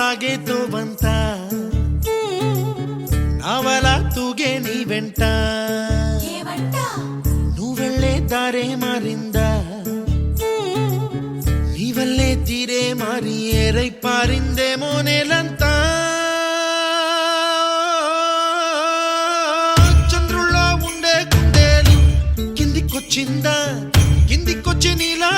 సాగేతో వంత నావలా తూగే నీ వెంట నువ్వెళ్ళే దారే మారిందా నీ వల్లే తీరే మారి ఏరై పారిందేమో నేలంతా చంద్రుల్లో ఉండే కుందేలు కిందికొచ్చిందా కిందికొచ్చి నీలా